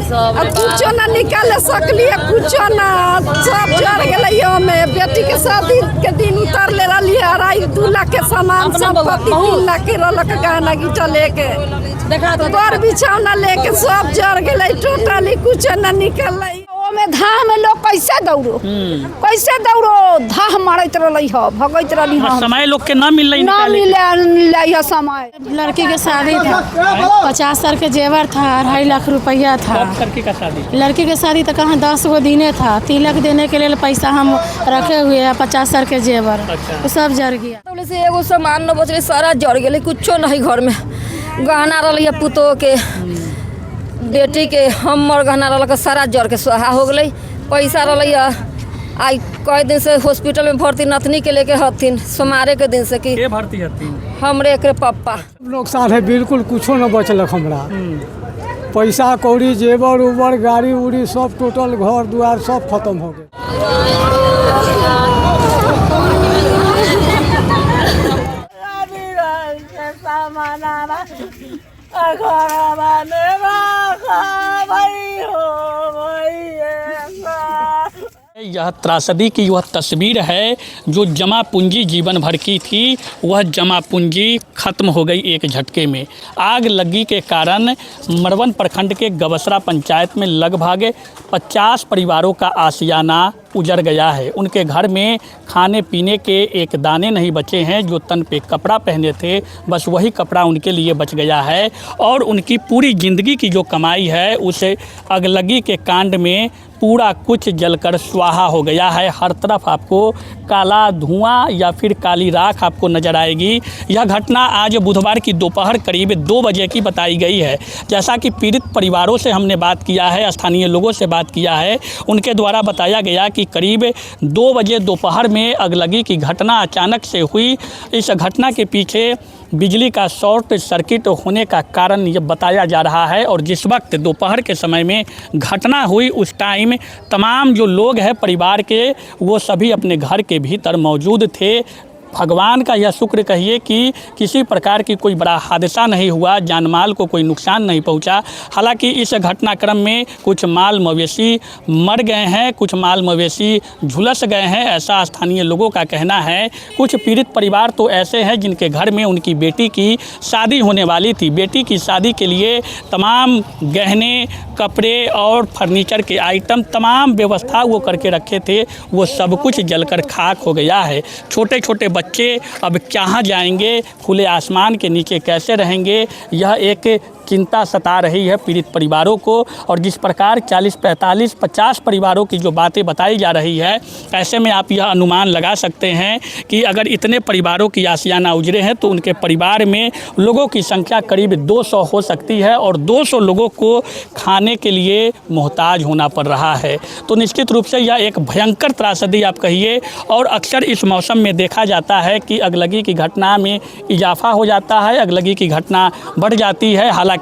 कुछ ना निकाल सकलिए, कुछ ना सब जर गए में। बेटी के शादी के दिन उतर ले रही 2.5 लाख के सामान सब 3 लाख के रलक गहना गिटा लेके घर बिछौना लेके सब जर गए टोटली, कुछ ना निकल में। धाह में लोग कैसे दौड़ो धाह मारत रही हो भगत रही हो। समय लोग के ना मिल समय। लड़की के शादी था, 50 साल के जेवर था, 2.5 लाख रुपया था। लड़की का शादी लड़की के शादी तो कहाँ 10 गो दिने था। तिलक देने के लिए पैसा हम रखे हुए हैं, 50 साल के जेवर। अच्छा। तो सब जर गया। से एगो सामान न बचल, सारा जर गए, कुछो नहीं घर में। गहना रही है पुतोह के, बेटी के, हमर गहना रहा सारा जर के सुहा हो गई। पैसा रही आई कई दिन से हॉस्पिटल में भर्ती नतनी के लेके हथिन, सोमारे के दिन से कि भर्ती हथिन हमरे एक पप्पा लोग साथ बिल्कुल कुछो न बचलक हमरा। पैसा कौड़ी जेवर उबर गाड़ी उड़ी सब टोटल घर दुआर सब खत्म हो गए। यह त्रासदी की वह तस्वीर है जो जमा पूंजी जीवन भर की थी, वह जमा पूंजी खत्म हो गई एक झटके में। आग लगी के कारण मरवन प्रखंड के गवसरा पंचायत में लगभग 50 परिवारों का आशियाना उजड़ गया है। उनके घर में खाने पीने के एक दाने नहीं बचे हैं। जो तन पे कपड़ा पहने थे बस वही कपड़ा उनके लिए बच गया है, और उनकी पूरी ज़िंदगी की जो कमाई है उस अगलगी के कांड में पूरा कुछ जलकर स्वाहा हो गया है। हर तरफ आपको काला धुआं या फिर काली राख आपको नज़र आएगी। यह घटना आज बुधवार की दोपहर करीब 2 बजे की बताई गई है। जैसा कि पीड़ित परिवारों से हमने बात किया है, स्थानीय लोगों से बात किया है, उनके द्वारा बताया गया कि करीब 2 बजे दोपहर में अगलगी की घटना अचानक से हुई। इस घटना के पीछे बिजली का शॉर्ट सर्किट होने का कारण ये बताया जा रहा है। और जिस वक्त दोपहर के समय में घटना हुई उस टाइम तमाम जो लोग हैं परिवार के वो सभी अपने घर के भीतर मौजूद थे। भगवान का यह शुक्र कहिए कि किसी प्रकार की कोई बड़ा हादसा नहीं हुआ, जान माल को कोई नुकसान नहीं पहुंचा। हालांकि इस घटनाक्रम में कुछ माल मवेशी मर गए हैं, कुछ माल मवेशी झुलस गए हैं, ऐसा स्थानीय लोगों का कहना है। कुछ पीड़ित परिवार तो ऐसे हैं जिनके घर में उनकी बेटी की शादी होने वाली थी। बेटी की शादी के लिए तमाम गहने, कपड़े और फर्नीचर के आइटम, तमाम व्यवस्था वो करके रखे थे, वो सब कुछ जलकर खाक हो गया है। छोटे छोटे बच्चे अब कहाँ जाएंगे, खुले आसमान के नीचे कैसे रहेंगे, यह एक चिंता सता रही है पीड़ित परिवारों को। और जिस प्रकार 40, 45, 50 परिवारों की जो बातें बताई जा रही है, ऐसे में आप यह अनुमान लगा सकते हैं कि अगर इतने परिवारों की आशियाना उजड़े हैं तो उनके परिवार में लोगों की संख्या करीब 200 हो सकती है, और 200 लोगों को खाने के लिए मोहताज होना पड़ रहा है। तो निश्चित रूप से यह एक भयंकर त्रासदी आप कहिए। और अक्सर इस मौसम में देखा जाता है कि अगलगी की घटना में इजाफा हो जाता है, अगलगी की घटना बढ़ जाती है। हालांकि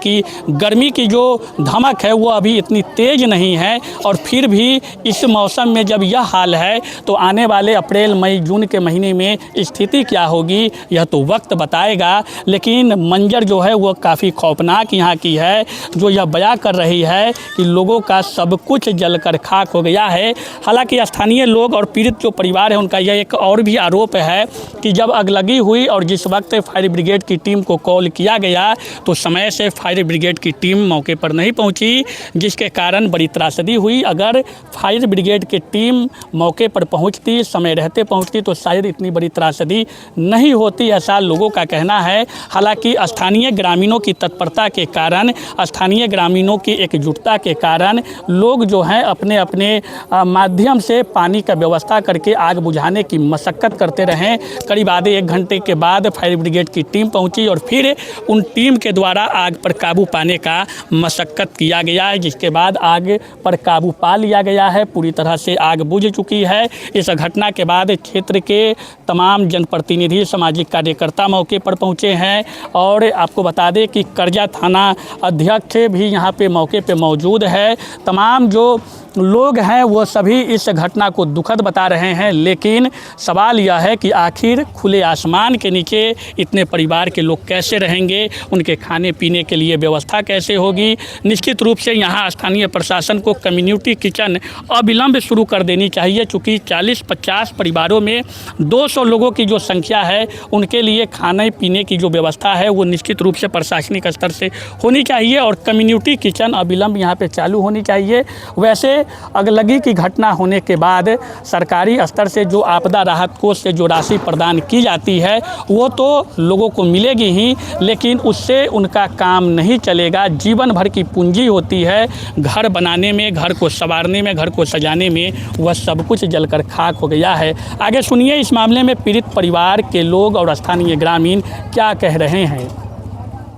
गर्मी की जो धमक है वो अभी इतनी तेज़ नहीं है, और फिर भी इस मौसम में जब यह हाल है तो आने वाले अप्रैल, मई, जून के महीने में स्थिति क्या होगी यह तो वक्त बताएगा। लेकिन मंजर जो है वो काफ़ी खौफनाक यहाँ की है, जो यह बयां कर रही है कि लोगों का सब कुछ जलकर खाक हो गया है। हालांकि स्थानीय लोग और पीड़ित जो परिवार है उनका यह एक और भी आरोप है कि जब अगलगी हुई और जिस वक्त फायर ब्रिगेड की टीम को कॉल किया गया तो समय से फायर ब्रिगेड की टीम मौके पर नहीं पहुंची, जिसके कारण बड़ी त्रासदी हुई। अगर फायर ब्रिगेड की टीम मौके पर पहुंचती, समय रहते पहुंचती, तो शायद इतनी बड़ी त्रासदी नहीं होती, ऐसा लोगों का कहना है। हालांकि स्थानीय ग्रामीणों की तत्परता के कारण, स्थानीय ग्रामीणों की एकजुटता के कारण लोग जो हैं अपने अपने माध्यम से पानी का व्यवस्था करके आग बुझाने की मशक्क़त करते रहें। करीब आधे 1 घंटे के बाद फायर ब्रिगेड की टीम पहुंची और फिर उन टीम के द्वारा आग पर काबू पाने का मशक्क़त किया गया है, जिसके बाद आग पर काबू पा लिया गया है। पूरी तरह से आग बुझ चुकी है। इस घटना के बाद क्षेत्र के तमाम जनप्रतिनिधि, सामाजिक कार्यकर्ता मौके पर पहुंचे हैं, और आपको बता दें कि करजा थाना अध्यक्ष भी यहाँ पे मौके पे मौजूद है। तमाम जो लोग हैं वो सभी इस घटना को दुखद बता रहे हैं, लेकिन सवाल यह है कि आखिर खुले आसमान के नीचे इतने परिवार के लोग कैसे रहेंगे, उनके खाने पीने के के लिए व्यवस्था कैसे होगी। निश्चित रूप से यहाँ स्थानीय प्रशासन को कम्युनिटी किचन अविलंब शुरू कर देनी चाहिए, चूँकि 40-50 परिवारों में 200 लोगों की जो संख्या है उनके लिए खाने पीने की जो व्यवस्था है वो निश्चित रूप से प्रशासनिक स्तर से होनी चाहिए और कम्युनिटी किचन अविलंब यहाँ पे चालू होनी चाहिए। वैसे अगलगी की घटना होने के बाद सरकारी स्तर से जो आपदा राहत कोष से जो राशि प्रदान की जाती है वो तो लोगों को मिलेगी ही, लेकिन उससे उनका काम नहीं चलेगा। जीवन भर की पूंजी होती है घर बनाने में, घर को संवारने में, घर को सजाने में, वह सब कुछ जलकर खाक हो गया है। आगे सुनिए इस मामले में पीड़ित परिवार के लोग और स्थानीय ग्रामीण क्या कह रहे हैं।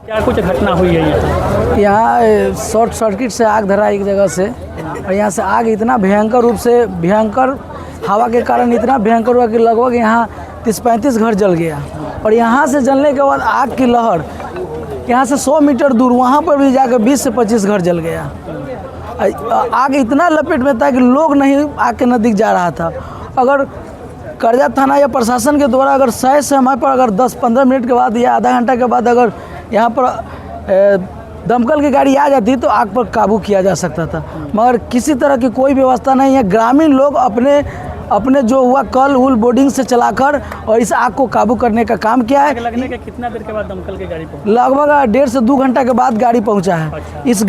क्या कुछ घटना हुई है यहाँ शॉर्ट सर्किट से आग धरा एक जगह से, और यहाँ से आग इतना भयंकर रूप से, भयंकर हवा के कारण इतना भयंकर हुआ कि लगभग यहाँ 30-35 घर जल गया। और यहाँ से जलने के बाद आग की लहर यहाँ से 100 मीटर दूर वहाँ पर भी जाकर 20 से 25 घर जल गया। आग इतना लपेट में था कि लोग नहीं आग के नज़दीक जा रहा था। अगर करजा थाना या प्रशासन के द्वारा अगर सही समय पर अगर 10-15 मिनट के बाद या आधा घंटा के बाद अगर यहाँ पर दमकल की गाड़ी आ जाती तो आग पर काबू किया जा सकता था, मगर किसी तरह की कोई व्यवस्था नहीं है। ग्रामीण लोग अपने जो हुआ कल उल बोर्डिंग से चलाकर और इस आग को काबू करने का काम किया है। लगने के कितना देर के बाद दमकल की गाड़ी पहुंची? लगभग 1.5 से 2 घंटा के बाद गाड़ी पहुंचा है। अच्छा। इस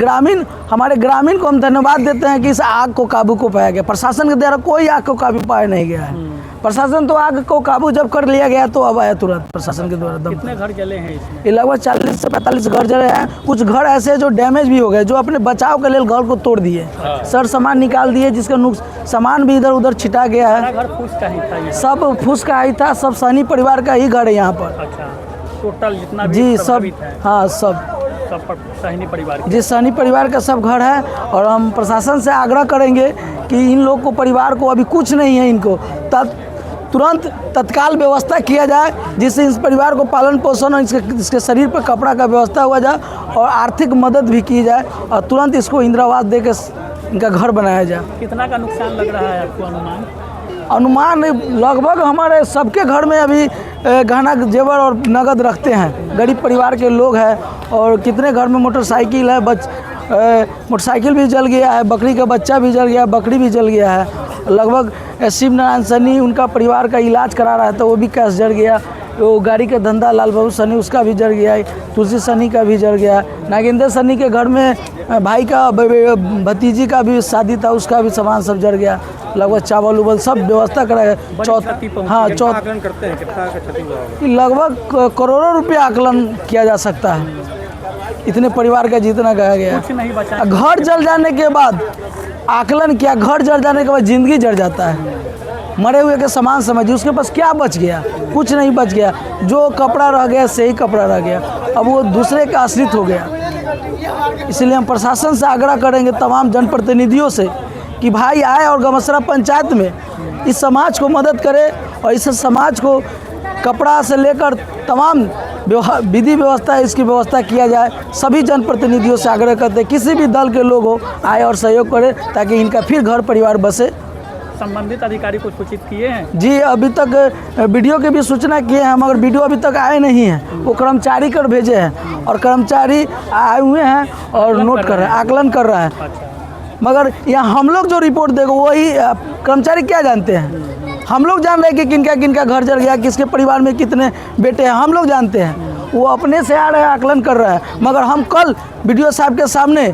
हमारे ग्रामीण को हम धन्यवाद देते हैं कि इस आग को काबू को पाया गया। प्रशासन के द्वारा कोई आग को काबू पाया नहीं गया है। प्रशासन तो आग को काबू जब कर लिया गया तो अब आया तुरंत प्रशासन के द्वारा। कितने घर जले हैं इसमें? ये लगभग 40 से 45 घर जले हैं। कुछ घर ऐसे जो डैमेज भी हो गए, जो अपने बचाव के लिए घर को तोड़ दिए, सर सामान निकाल दिए, जिसका सामान भी इधर उधर छिटा गया है। घर फूस का ही था ये? सब फूस का ही था, सब सहनी परिवार का ही घर है यहाँ पर। अच्छा, टोटल जितना भी जी सब, है हाँ सब सहनी परिवार जी सहनी परिवार का सब घर है। और हम प्रशासन से आग्रह करेंगे कि इन लोग को, परिवार को अभी कुछ नहीं है, इनको तुरंत तत्काल व्यवस्था किया जाए, जिससे इस परिवार को पालन पोषण और इसके शरीर पर कपड़ा का व्यवस्था हुआ जाए और आर्थिक मदद भी की जाए और तुरंत इसको इंदिरावास दे के इनका घर बनाया जाए। कितना का नुकसान लग रहा है आपको अनुमान? लगभग हमारे सबके घर में अभी गहना जेवर और नगद रखते हैं। गरीब परिवार के लोग हैं और कितने घर में मोटरसाइकिल है, मोटरसाइकिल भी जल गया है, बकरी का बच्चा भी जल गया है, बकरी भी जल गया है। लगभग शिव नारायण सनी उनका परिवार का इलाज करा रहा था, वो भी कैश जल गया। वो गाड़ी का धंधा लाल बाबू सनी उसका भी जल गया है, तुलसी सनी का भी जल गया। नागेंद्र सनी के घर में भाई का भतीजी का भी शादी था, उसका भी सामान सब जल गया। लगभग चावल उवल सब व्यवस्था कराया। आकलन करते हैं कितना क्षति हुआ होगा? लगभग करोड़ों रुपया आकलन किया जा सकता है, इतने परिवार का जितना गया गया। कुछ नहीं बचा। घर जल जाने के बाद आकलन किया, घर जल जाने के बाद जिंदगी जल जाता है। मरे हुए के सामान समझिए, उसके पास क्या बच गया? कुछ नहीं बच गया। जो कपड़ा रह गया सही कपड़ा रह गया, अब वो दूसरे का आश्रित हो गया। इसलिए हम प्रशासन से आग्रह करेंगे, तमाम जनप्रतिनिधियों से, कि भाई आए और गमसरा पंचायत में इस समाज को मदद करे और इस समाज को कपड़ा से लेकर तमाम विधि व्यवस्था इसकी व्यवस्था किया जाए। सभी जनप्रतिनिधियों से आग्रह करते हैं, किसी भी दल के लोग हो आए और सहयोग करें ताकि इनका फिर घर परिवार बसे। संबंधित अधिकारी को सूचित किए हैं? जी अभी तक वीडियो की भी सूचना किए हैं, मगर वीडियो अभी तक आए नहीं हैं। वो कर्मचारी कर भेजे हैं और कर्मचारी आए हुए हैं और नोट कर रहे हैं, आकलन कर रहे हैं। मगर यहाँ हम लोग जो रिपोर्ट देगा वही कर्मचारी क्या जानते हैं? हम लोग जान रहे हैं कि किनका किनका घर जल गया, किसके परिवार में कितने बेटे हैं, हम लोग जानते हैं। वो अपने से आ रहे हैं, आकलन कर रहे हैं। मगर हम कल वीडियो साहब के सामने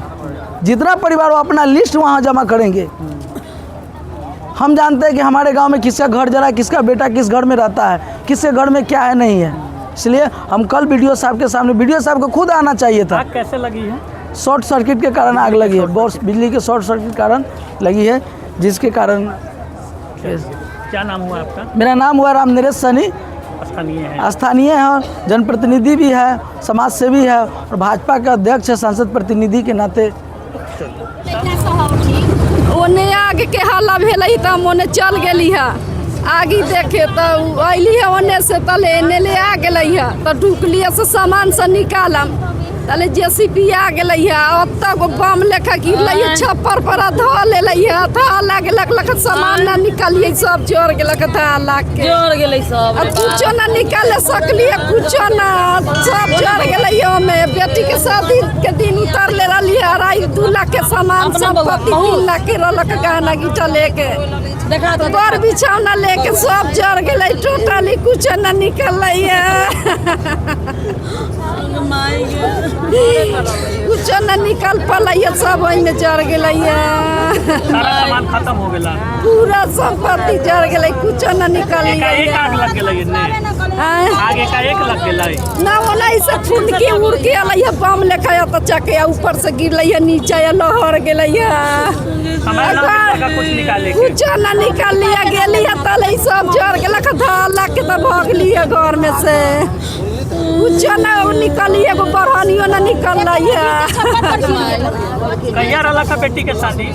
जितना परिवार वो अपना लिस्ट वहाँ जमा करेंगे। हम जानते हैं कि हमारे गांव में किसका घर जला, किसका बेटा किस घर में रहता है, किसके घर में क्या है नहीं है। इसलिए हम कल वीडियो साहब के सामने, वीडियो साहब को खुद आना चाहिए था। आग कैसे लगी है? शॉर्ट सर्किट के कारण आग लगी है, बिजली के शॉर्ट सर्किट के कारण लगी है, जिसके कारण। क्या नाम हुआ आपका? मेरा नाम हुआ रामनरेश सनी। स्थानीय है, जनप्रतिनिधि भी है, समाज सेवी है और भाजपा के अध्यक्ष है, सांसद प्रतिनिधि के नाते। ओने आग के हल्ला भेलै त हम ओने चल गेली है, आगे देखे तो अली है ओने से तले एने ले आ गई है, तो ढुकलिए से सामान से निकालम ताले जेसीबी आ गेलै है अब तक बम लेखा गिरलै है छप्पर पर धो लेलै है था लाग लख सामान ना निकालिए सब जोड़ गेलक था लाग के जोड़ गेलै सब अब कुछो ना निकाले सकलिए कुछो ना सब जोड़ गेलै में बेटी के शादी के दिन उतारले रहलिए 2.5 लाख के सामान संपत्ति 3 लाख के रहलक गहना गिटा लेके देखा तो बर बिछौना लेके सब जड़ गेलै टोटली कुछ ना निकलै कुछ ना निकल पलै सब ओहिमे जड़ गेलै सारा सामान खत्म हो गेला पूरा संपत्ति जड़ गेलै कुछ ना निकल एक आग लग गेलै इन्ने आग एक लग गेलै ना ओनाही से फुनकी उड़ के अलै है बम लेखा तो चके ऊपर से गिरलै है नीचे लहर गेलै सामान ना लगा कुछ निकाले के कुछ ना निकल लिया गेली तले सब जड़ गेलक धरलक के तो भगली घर में से कुछ ना निकली एगो बरहनियो ना निकल रही कहिया रहला का बेटी के शादी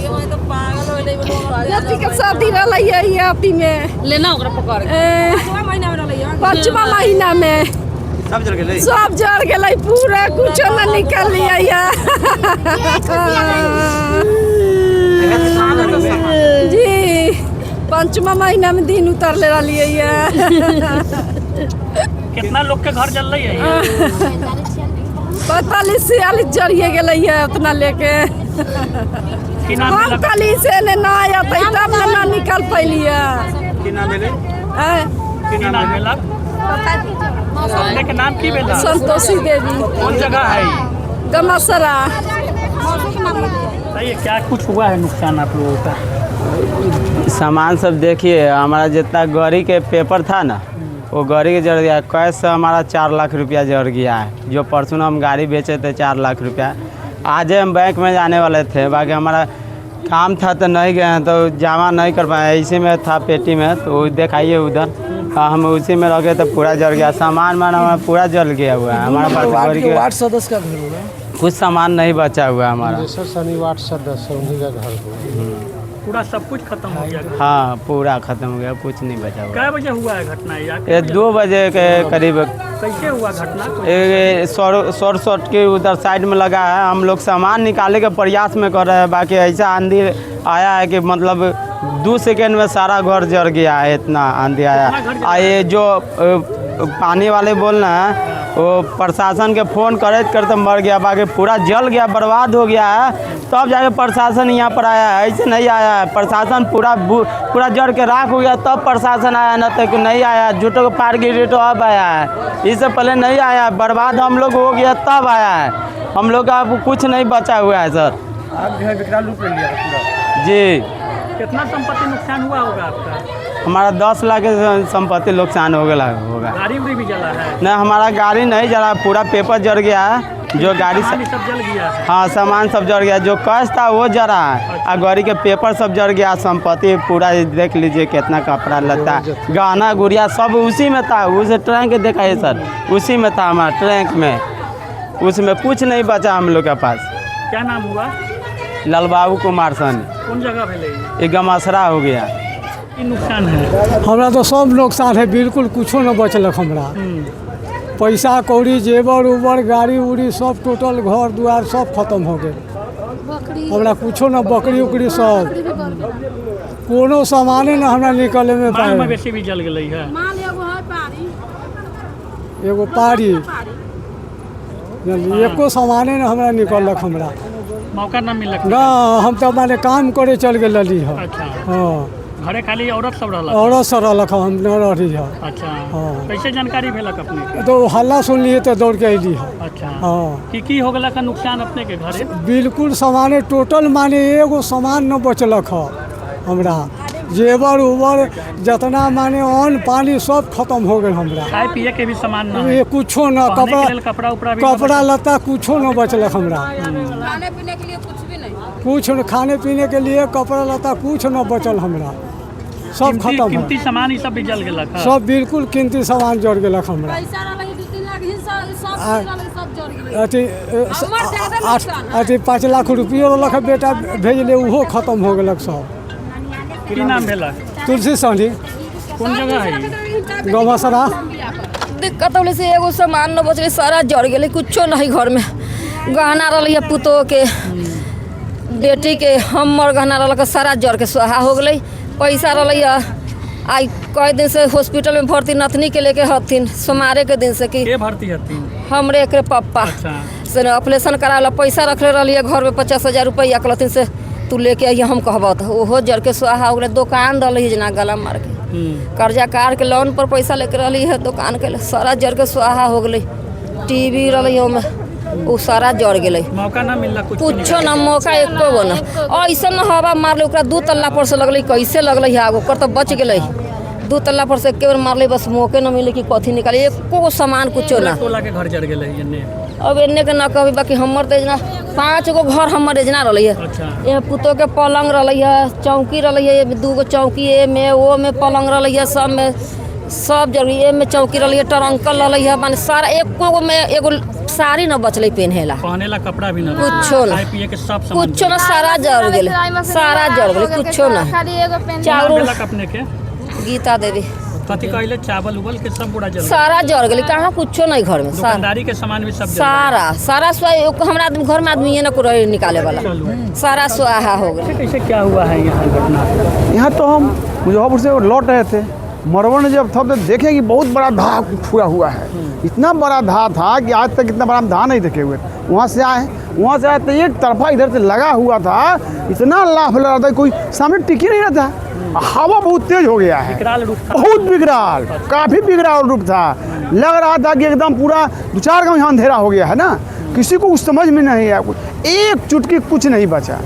बेटी के शादी रहलै है अथी में लेना ओकरा पकड़ के 5वां महीना में सब जल गेलै सब जड़ गेलै पूरा कुछ ना निकल लिया जी 5वां महीना में दिन उतरले रहलिए कितना लोग के घर जल रही है 45-46 जड़िए गेलै है उतना लेके की नाम हम भेलक कली से ना आते तब ना निकल पैलिए की नाम भेलै की नाम भेलक अपने के नाम की भेला संतोषी देवी कौन जगह है गमासरा बताइए क्या कुछ हुआ है नुकसान आप लोगों का सामान सब देखिए हमारा जितना गाड़ी के पेपर था ना वो गाड़ी के जड़ गया कैश से हमारा 4 लाख रुपया जड़ गया है जो परसों हम गाड़ी बेचे थे 4 लाख रुपया आज हम बैंक में जाने वाले थे बाकी हमारा काम था तो नहीं गए हैं तो जमा नहीं कर पाए इसी में था पेटी में तो दिखाइए उधर हम उसी में रखे तो पूरा जल गया सामान मान हमारा पूरा जल गया हुआ है हमारा वार्ड सदस्य का घर होगा कुछ सामान नहीं बचा हुआ है हमारा शनि वार्ड सदस्य उन्हीं का घर होगा पूरा सब कुछ खत्म हो गया हाँ पूरा ख़त्म हो गया कुछ नहीं बचा हुआ क्या बजे हुआ है घटना ये 2 बजे के करीब कैसे हुआ घटना शॉर्ट के उधर साइड में लगा है हम लोग सामान निकालने के प्रयास में कर रहे हैं बाकी ऐसा आंधी आया है कि मतलब 2 सेकेंड में सारा घर जल गया है इतना आंधी आया ये जो पानी वाले बोल रहे हैं वो प्रशासन के फ़ोन करते मर गया बाकी पूरा जल गया बर्बाद हो गया है तब जाके प्रशासन यहाँ पर आया है ऐसे नहीं आया है प्रशासन पूरा जड़ के राख हो गया तब प्रशासन आया न तक नहीं आया झूठों को पार गिरी तो अब आया है इससे पहले नहीं आया है बर्बाद हम लोग हो गया तब आया है हम लोग का कुछ नहीं बचा हुआ है सर आग है विकराल रूप ले लिया पूरा जी कितना संपत्ति नुकसान हुआ होगा आपका हमारा 10 लाख की संपत्ति नुकसान हो गया होगा गाड़ी उड़ी भी जला है नहीं हमारा गाड़ी नहीं जला पूरा पेपर जल गया है जो गाड़ी सामान सब जल गया है हाँ सामान सब जल गया जो कैश था वो जला है और गाड़ी के पेपर सब जल गया संपत्ति पूरा देख लीजिए कितना कपड़ा लता गहना गुड़िया सब उसी में था उसे ट्रैंक देखा है सर उसी में था हमारा ट्रैंक में उसमें कुछ नहीं बचा हम लोग के पास क्या नाम हुआ लालबाबू कुमार सन कौन जगह भेलै ये गमासरा हो गया की नुकसान है हमरा तो सब नुकसान है बिल्कुल कुछो न बचलक हमरा पैसा कौड़ी जेवर उवर गाड़ी उड़ी सब टोटल घर दुआर सब खत्म हो गए हमरा कुछो न बकरी उकरी सब कोनो सामाने न हमरा निकले में माल पाए मवेशी भी जल गई है एगो पारी एको सामाने न हमरा निकलक हमरा मौका न मिलक ना हम तो माने काम करे चल गेली है अच्छा हाँ घरे खाली औरत सब रहला औरत से रहलक हम न रही है अच्छा हाँ। कैसे जानकारी भेलक अपने के? तो हल्ला सुन लिए तो दौड़ के अली है अच्छा हाँ की हो गला का नुकसान अपने के घरे बिल्कुल सामाने टोटल माने एगो सामान न बचलक है हमरा जेवर उवर जितना माने अन्न पानी सब खत्म हो गए हमरा खाए पिए के भी सामान न है ये कुछो न पहने के लेल कपड़ा उपड़ा भी कपड़ा लत्ता कुछो न बचलक हमरा खाने पीने के लिए कुछ भी नहीं कुछ न खाने पीने के लिए कपड़ा लत्ता कुछ न बचल हमरा सब खत्म है कीमती सामान ई सब भी जल गेलक है सब बिल्कुल कीमती सामान जड़ गेलक हमरा अथी 5 लाख रुपये रहलक है बेटा भेजले उहो खत्म हो गेलक सब की नाम भेलक तुलसी सहनी कौन जगह है गौवासरा दिक्कत होले से एगो सामान न बचले सारा जड़ गेले कुछो नहीं घर में गहना रही है पुतोह के बेटी के हमर गहना रहा सारा जड़ के सुहा हो गई। पैसा रही है आई कई दिन से हॉस्पिटल में भर्ती नतनी के लेके हथिन सोमारे के दिन से कि के भर्ती हथिन हमरे एक पप्पा अच्छा से ऑपरेशन कराला पैसा रखले रही है घर में 50,000 रुपया कहलथिन से तू लेके आइए हम कहब तो ओहो जड़ के सुहा हो गए। दुकान रही है जना गला मार के कर्जा कार के लोन पर पैसा लेके रही है दुकान के सारा जड़ के सुहा हो गई। टीवी रही है ओमे वो सारा जड़ गए। मौका ना मिलला कुछो ना मौका एको गो ना ऐसा न हवा मारले ओकरा 2 तल्ला पर से लगल कैसे लगल आग ओकर तो बच गए 2 तल्ला पर से एक बार मारले बस मौके न मिले कि कथी निकाले एको सामान कुछो ना टोला के घर जड़ गए एने अब एने के ना कहबी बाकी हमर तो इजना 5 गो घर हमर इजना रही है। अच्छा ये पुतोह के पलंग रही है चौकी रही है 2 गो चौकी में वो में पलंग रही है सब में सब जरूरी में चौकी रही है टरंकल रही है माने सारा एको गो में एगो साड़ी न बचले पहनेला पहनेला कपड़ा भी ना कुछो ना खाए पिए के सब सामान कुछो ना सारा जड़ गेले सारा जड़ गेले कुछो ना चावल अपने के गीता देवी कथी कहले चावल उबल के सब पूरा जल सारा जड़ गेले कहाँ कुछो नहीं घर में दुकानदारी के सामान भी सब जल सारा सारा हमरा घर में आदमी ये ना कुछ निकाले वाला सारा स्वाहा हो गया। कैसे क्या हुआ है यहाँ घटना? यहाँ तो हम मुजफ्फरपुर से लौट रहे थे मरवा ने जब था तो देखे कि बहुत बड़ा धा फूरा हुआ है। इतना बड़ा धा था कि आज तक इतना बड़ा धा नहीं देखे हुए। वहाँ से आए तो एक तरफा इधर से लगा हुआ था इतना लाभ लगा था कोई सामने टिक ही नहीं रहा था। हवा बहुत तेज हो गया है विकराल रूप था बहुत विकराल काफ़ी विकराल रूप था। लग रहा था कि एकदम पूरा 2-4 गाँव यहाँ अंधेरा हो गया है ना किसी को कुछ समझ में नहीं आया एक चुटकी कुछ नहीं बचा।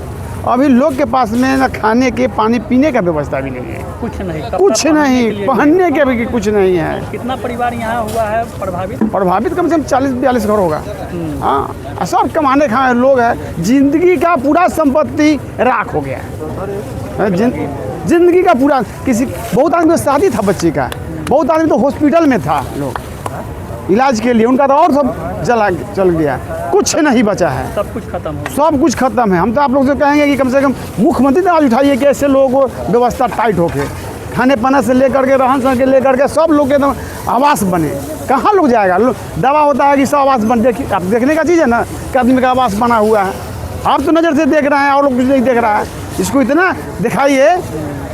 अभी लोग के पास में न खाने के पानी पीने का व्यवस्था भी नहीं है कुछ नहीं पहनने के भी कुछ नहीं है। कितना परिवार यहाँ हुआ है प्रभावित कम से कम 40-42 घर होगा। हाँ सब कमाने खाने लोग हैं। जिंदगी का पूरा संपत्ति राख हो गया है। जिंदगी का पूरा किसी बहुत आदमी तो शादी था बच्चे का बहुत आदमी तो हॉस्पिटल में था लोग इलाज के लिए उनका तो और सब चल गया कुछ नहीं बचा है सब कुछ खत्म है। हम तो आप लोग से कहेंगे कि कम से कम मुख्यमंत्री तो आज उठाइए कि ऐसे लोगों को व्यवस्था टाइट होके खाने पाने से लेकर के रहन सहन के लेकर के सब लोग के एकदम आवास बने। कहाँ लोग जाएगा दावा होता है कि सब आवास बन आप देखने का चीज़ है ना कि आदमी का आवास बना हुआ है। आप तो नज़र से देख रहे हैं और लोग कुछ नहीं देख रहा है। इसको इतना दिखाइए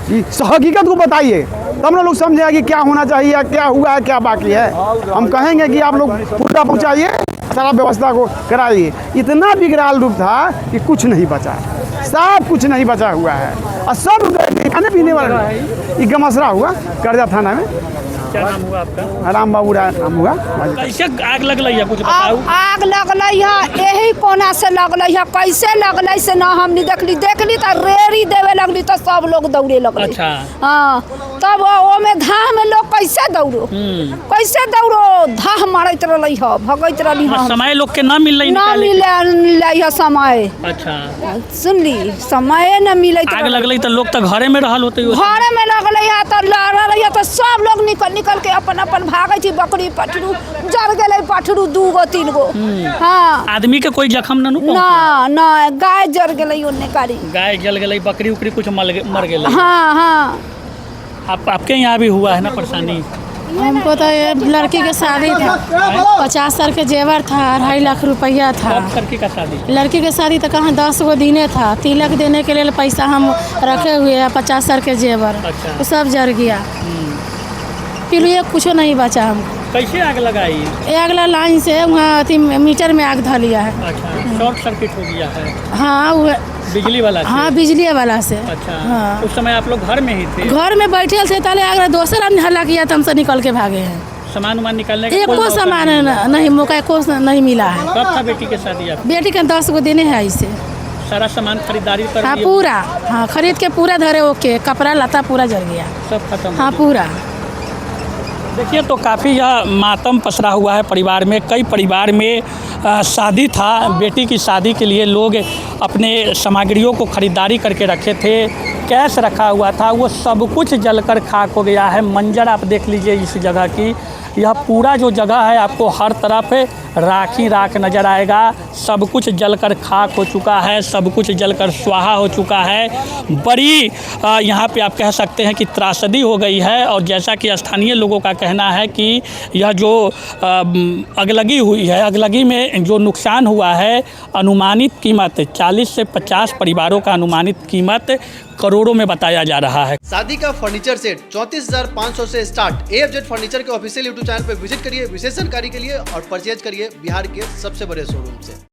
कि हकीकत को बताइए तब ना लोग समझेगा कि क्या होना चाहिए क्या हुआ है क्या बाकी है। हम कहेंगे कि आप लोग पूरा पहुँचाइए सारा व्यवस्था को कराइए। इतना विकराल रूप था कि कुछ नहीं बचा सब कुछ नहीं बचा हुआ है और सब खाने पीने वाला ये गमसरा हुआ कर्जा थाना में। क्या नाम हुआ आपका? राम बाबू नाम हुआ। कैसे आग लगल है कुछ बताओ? आग लगल है यही कोना से लगल है कैसे लगल से ना हमने देखली तो रेड़ी देवे लगली तो सब लोग दौड़े लगल। अच्छा हाँ तब वो में धाह में लोग कैसे दौड़ो धाह मारत रही है भगत रही है समय लोग के ना मिल समय। अच्छा सुनली समय न मिले आग लगल तो लोग तो घरे में रहल होते घरे में लगल है तो लड़ रही है तो सब लोग निकल के अपन भागे थी बकरी पठरू जड़ गए पठरू 2 गो 3 गो। हाँ आदमी के कोई जख्म ना गाय जड़ गई उन्ने कारी गाय जल गई बकरी उकरी कुछ मर गए। हाँ आपके यहाँ भी हुआ है ना परेशानी? हमको तो ये लड़की के शादी था 50 साल के जेवर था 2.5 लाख रुपया था। लड़की का शादी लड़की के शादी तो कहाँ 10 गो दिने था तिलक देने के लिए पैसा हम रखे हुए हैं 50 साल के जेवर अच्छा। वो सब जड़ गया फिर ये कुछ नहीं बचा हमको। कैसे आग लगाई? अगला लाइन से वहाँ अति मीटर में आग धर लिया है। अच्छा शॉर्ट सर्किट हो गया है? हाँ वो बिजली वाला? हाँ बिजली वाला से। अच्छा हाँ उस समय आप लोग घर में ही थे? घर में बैठे थे ताले अगर दूसरा ने हल्ला किया तो हमसे निकल के भागे हैं। सामान निकालने का एको सामान नहीं मौका एको नहीं मिला है। कब था बेटी के शादी आपकी? बेटी के 10 गो देने हैं इसे सारा सामान खरीदारी कर हाँ पूरा हाँ खरीद के पूरा धरे ओके कपड़ा लता पूरा जल गया सब खत्म। हाँ पूरा। देखिए तो काफ़ी यह मातम पसरा हुआ है परिवार में। कई परिवार में शादी था बेटी की शादी के लिए लोग अपने सामग्रियों को खरीदारी करके रखे थे कैश रखा हुआ था वो सब कुछ जलकर खाक हो गया है। मंजर आप देख लीजिए इस जगह की यह पूरा जो जगह है आपको हर तरफ राख ही राख नज़र आएगा। सब कुछ जलकर खाक हो चुका है सब कुछ जलकर स्वाहा हो चुका है। बड़ी यहाँ पे आप कह सकते हैं कि त्रासदी हो गई है। और जैसा कि स्थानीय लोगों का कहना है कि यह जो अगलगी हुई है अगलगी में में जो नुकसान हुआ है अनुमानित कीमत 40 से 50 परिवारों का अनुमानित कीमत करोड़ों में बताया जा रहा है। शादी का फर्नीचर सेट 34,500 से स्टार्ट। AFZ फर्नीचर के ऑफिशियल यूट्यूब चैनल पर विजिट करिए विशेष जानकारी के लिए और परचेज करिए बिहार के सबसे बड़े शोरूम से।